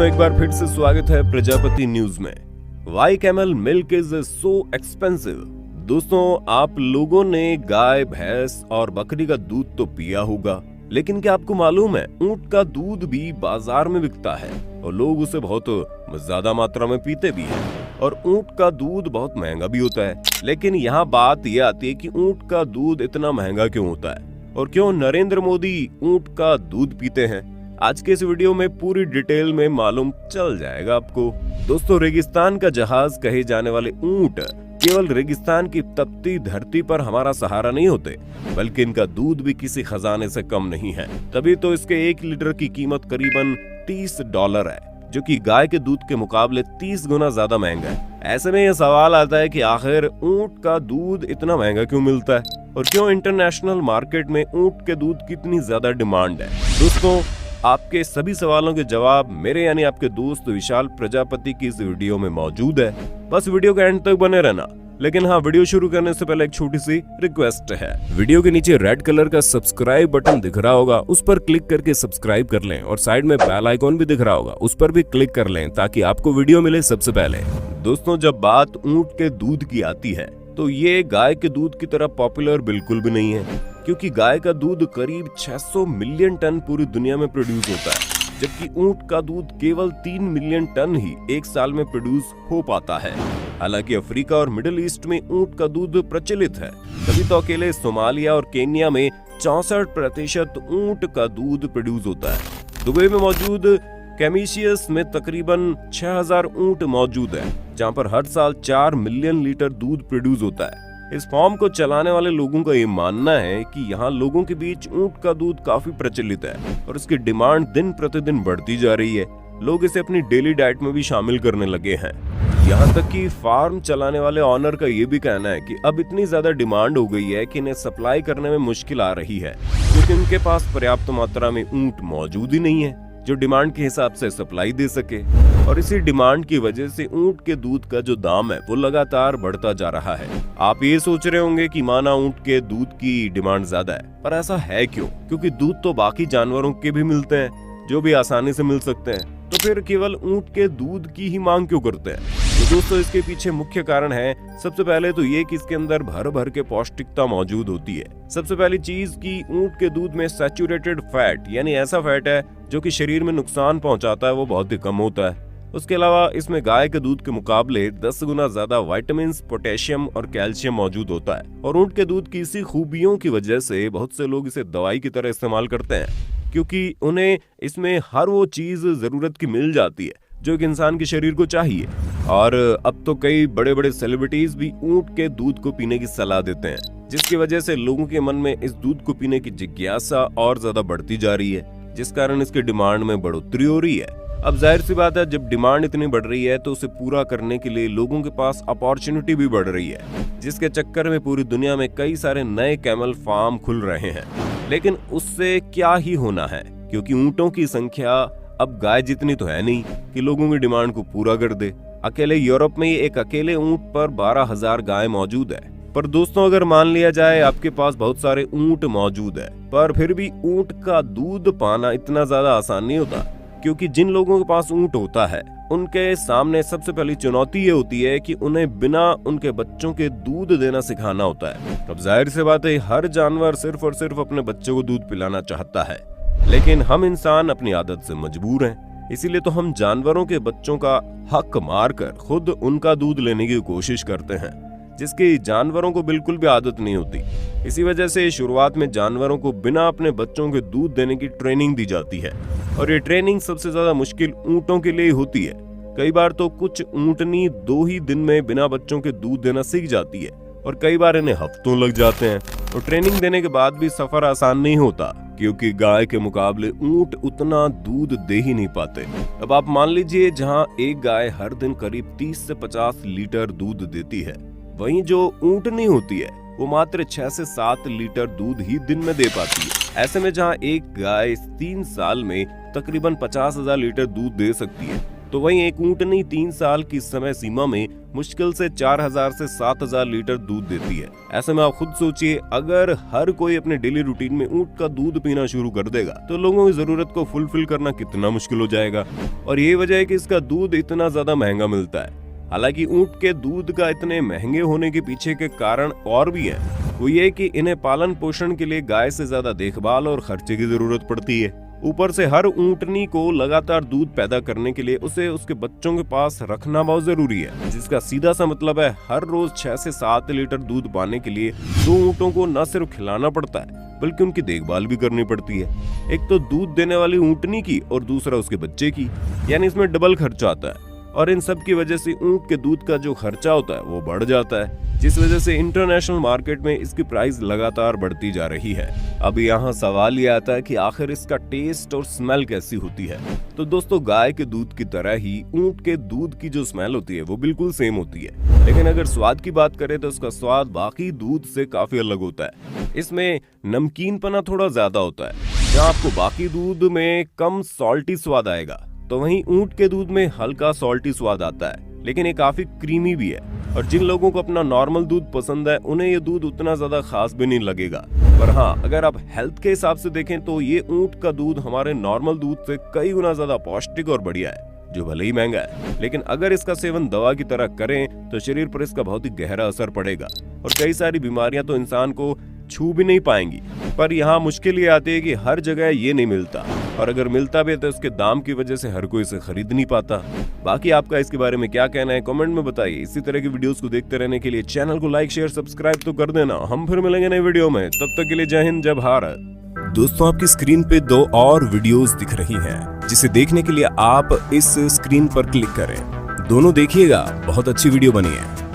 दोस्तों एक बार फिर से स्वागत है प्रजापति न्यूज में। Why camel milk is so expensive. दोस्तों आप लोगों ने गाय, भैंस और बकरी का दूध तो पिया होगा, लेकिन क्या आपको मालूम है ऊंट का दूध भी बाजार में बिकता है और लोग उसे बहुत ज्यादा मात्रा में पीते भी हैं। और ऊंट का दूध बहुत महंगा भी होता है। लेकिन यहाँ बात यह आती है कि ऊंट का दूध इतना महंगा क्यों होता है और क्यों नरेंद्र मोदी ऊंट का दूध पीते हैं। आज के इस वीडियो में पूरी डिटेल में मालूम चल जाएगा आपको। दोस्तों रेगिस्तान का जहाज कहे जाने वाले ऊंट केवल रेगिस्तान की तपती धरती पर हमारा सहारा नहीं होते, बल्कि इनका दूध भी किसी खजाने से कम नहीं है। तभी तो इसके 1 लीटर की कीमत करीबन $30 है, जो कि गाय के दूध के मुकाबले 30 गुना ज्यादा महंगा है। ऐसे में यह सवाल आता है कि आखिर ऊंट का दूध इतना महंगा क्यों मिलता है और क्यों इंटरनेशनल मार्केट में ऊंट के दूध की इतनी ज्यादा डिमांड है। दोस्तों आपके सभी सवालों के जवाब मेरे यानी आपके दोस्त विशाल प्रजापति की इस वीडियो में मौजूद है। बस वीडियो के एंड तक बने रहना। लेकिन हाँ, वीडियो शुरू करने से पहले एक छोटी सी रिक्वेस्ट है। वीडियो के नीचे रेड कलर का सब्सक्राइब बटन दिख रहा होगा, उस पर क्लिक करके सब्सक्राइब कर लें और साइड में बेल आइकॉन भी दिख रहा होगा, उस पर भी क्लिक कर लें ताकि आपको वीडियो मिले सबसे पहले। दोस्तों जब बात ऊंट के दूध की आती है तो ये गाय के दूध की तरह पॉपुलर बिल्कुल भी नहीं है, क्योंकि गाय का दूध करीब 600 मिलियन टन पूरी दुनिया में प्रोड्यूस होता है, जबकि ऊंट का दूध केवल 3 मिलियन टन ही एक साल में प्रोड्यूस हो पाता है। हालांकि अफ्रीका और मिडिल ईस्ट में ऊंट का दूध प्रचलित है, तभी तो अकेले सोमालिया और केन्या में 64% ऊंट का दूध प्रोड्यूस होता है। दुबई में मौजूद कैमिशियस में तकरीबन 6000 ऊंट मौजूद है, जहां पर हर साल 4 मिलियन लीटर दूध प्रोड्यूस होता है। इस फार्म को चलाने वाले लोगों का ये मानना है कि यहाँ लोगों के बीच ऊंट का दूध काफी प्रचलित है और इसकी डिमांड दिन प्रतिदिन बढ़ती जा रही है। लोग इसे अपनी डेली डाइट में भी शामिल करने लगे हैं। यहाँ तक कि फार्म चलाने वाले ऑनर का ये भी कहना है कि अब इतनी ज्यादा डिमांड हो गई है कि इन्हें सप्लाई करने में मुश्किल आ रही है, क्योंकि उनके पास पर्याप्त मात्रा में ऊंट मौजूद ही नहीं है जो डिमांड के हिसाब से सप्लाई दे सके। और इसी डिमांड की वजह से ऊंट के दूध का जो दाम है वो लगातार बढ़ता जा रहा है। आप ये सोच रहे होंगे कि माना ऊंट के दूध की डिमांड ज्यादा है, पर ऐसा है क्यों? क्योंकि दूध तो बाकी जानवरों के भी मिलते हैं जो भी आसानी से मिल सकते हैं, तो फिर केवल ऊंट के दूध की ही मांग क्यों करते हैं? तो दोस्तों इसके पीछे मुख्य कारण है सबसे पहले तो ये कि इसके अंदर भर भर के पौष्टिकता मौजूद होती है। सबसे पहली चीज कि ऊंट के दूध में सैचुरेटेड फैट यानी ऐसा फैट है जो कि शरीर में नुकसान पहुंचाता है, वो बहुत ही कम होता है। उसके अलावा इसमें गाय के दूध के मुकाबले 10 गुना ज्यादा विटामिन, पोटेशियम और कैल्शियम मौजूद होता है। और ऊंट के दूध की इसी खूबियों की वजह से बहुत से लोग इसे दवाई की तरह इस्तेमाल करते हैं, क्योंकि उन्हें इसमें हर वो चीज जरूरत की मिल जाती है जो एक इंसान के शरीर को चाहिए। और अब तो कई बड़े बड़े सेलिब्रिटीज भी ऊंट के दूध को पीने की सलाह देते हैं, जिसकी वजह से लोगों के मन में इस दूध को पीने की जिज्ञासा और ज्यादा बढ़ती जा रही है, जिस कारण इसकी डिमांड में बढ़ोतरी हो रही है। अब जाहिर सी बात है, जब डिमांड इतनी बढ़ रही है तो उसे पूरा करने के लिए लोगों के पास अपॉर्चुनिटी भी बढ़ रही है, जिसके चक्कर में पूरी दुनिया में कई सारे नए कैमल फार्म खुल रहे हैं। लेकिन उससे क्या ही होना है, क्योंकि ऊंटों की संख्या अब गाय जितनी तो है नहीं कि लोगों की डिमांड को पूरा कर दे। अकेले यूरोप में एक अकेले ऊंट पर 12,000 गाय मौजूद है। पर दोस्तों अगर मान लिया जाए आपके पास बहुत सारे ऊंट मौजूद है, पर फिर भी ऊंट का दूध पाना इतना ज्यादा आसान नहीं होता, क्योंकि जिन लोगों के पास ऊंट होता है उनके सामने सबसे पहली चुनौती ये होती है कि उन्हें बिना उनके बच्चों के दूध देना सिखाना होता है। अब जाहिर सी बात है, हर जानवर सिर्फ और सिर्फ अपने बच्चों को दूध पिलाना चाहता है, लेकिन हम इंसान अपनी आदत से मजबूर हैं। इसीलिए तो हम जानवरों के बच्चों का हक मारकर खुद उनका दूध लेने की कोशिश करते हैं, जिसकी जानवरों को बिल्कुल भी आदत नहीं होती। इसी वजह से शुरुआत में जानवरों को बिना अपने बच्चों के दूध देने की ट्रेनिंग दी जाती है, और ये ट्रेनिंग सबसे ज्यादा मुश्किल ऊंटों के लिए होती है। कई बार तो कुछ ऊंटनी 2 ही दिन में बिना बच्चों के दूध देना सीख जाती है, और कई बार इन्हें हफ्तों लग जाते हैं। और ट्रेनिंग देने के बाद भी सफर आसान नहीं होता, क्योंकि गाय के मुकाबले ऊंट उतना दूध दे ही नहीं पाते। अब आप मान लीजिए जहां एक गाय हर दिन करीब 30 से 50 लीटर दूध देती है, वहीं जो ऊंटनी होती है वो मात्र 6 से 7 लीटर दूध ही दिन में दे पाती है। ऐसे में जहां एक गाय 3 साल में तकरीबन 50,000 लीटर दूध दे सकती है, तो वहीं एक ऊँटनी 3 साल की समय सीमा में मुश्किल से 4000 से 7000 लीटर दूध देती है। ऐसे में आप खुद सोचिए, अगर हर कोई अपने डेली रूटीन में ऊँट का दूध पीना शुरू कर देगा तो लोगों की जरूरत को फुलफिल करना कितना मुश्किल हो जाएगा। और ये वजह है कि इसका दूध इतना ज्यादा महंगा मिलता है। हालांकि ऊँट के दूध का इतने महंगे होने के पीछे के कारण और भी है। वो ये कि इन्हें पालन पोषण के लिए गाय से ज्यादा देखभाल और खर्चे की जरूरत पड़ती है। ऊपर से हर ऊँटनी को लगातार दूध पैदा करने के लिए उसे उसके बच्चों के पास रखना बहुत जरूरी है, जिसका सीधा सा मतलब है हर रोज 6 से 7 लीटर दूध पाने के लिए 2 ऊँटों को न सिर्फ खिलाना पड़ता है बल्कि उनकी देखभाल भी करनी पड़ती है। एक तो दूध देने वाली ऊँटनी की और दूसरा उसके बच्चे की, यानी इसमें डबल खर्चा आता है। और इन सब की वजह से ऊँट के दूध का जो खर्चा होता है वो बढ़ जाता है, जिस वजह से इंटरनेशनल मार्केट में इसकी प्राइस लगातार बढ़ती जा रही है। अब यहाँ सवाल ये आता है कि आखिर इसका टेस्ट और स्मेल कैसी होती है। तो दोस्तों, गाय के दूध की तरह ही ऊँट के दूध की जो स्मेल होती है वो बिल्कुल सेम होती है, लेकिन अगर स्वाद की बात करें तो इसका स्वाद बाकी दूध से काफी अलग होता है। इसमें नमकीनपना थोड़ा ज्यादा होता है। जहाँ आपको बाकी दूध में कम सॉल्टी स्वाद आएगा, तो वहीं ऊँट के दूध में हल्का सॉल्टी स्वाद आता है, लेकिन ये काफी क्रीमी भी है। और जिन लोगों को अपना नॉर्मल दूध पसंद है उन्हें ये दूध उतना ज्यादा खास भी नहीं लगेगा। पर हाँ, अगर आप हेल्थ के हिसाब से देखें तो ये ऊँट का दूध हमारे नॉर्मल दूध से कई गुना ज्यादा पौष्टिक और बढ़िया है, जो भले ही महंगा है, लेकिन अगर इसका सेवन दवा की तरह करें तो शरीर पर इसका बहुत ही गहरा असर पड़ेगा और कई सारी बीमारियां तो इंसान को छू भी नहीं पाएंगी। पर यहाँ मुश्किल ये आती है कि हर जगह ये नहीं मिलता, और अगर मिलता भी है तो इसके दाम की वजह से हर कोई इसे खरीद नहीं पाता। बाकी आपका इसके बारे में क्या कहना है कमेंट में बताइए। इसी तरह की वीडियोस को देखते रहने के लिए चैनल को लाइक शेयर सब्सक्राइब तो कर देना। हम फिर मिलेंगे नई वीडियो में, तब तक के लिए जय हिंद जय भारत। दोस्तों, आपकी स्क्रीन पे 2 और वीडियोस दिख रही हैं, जिसे देखने के लिए आप इस स्क्रीन पर क्लिक करें। दोनों देखिएगा, बहुत अच्छी वीडियो बनी है।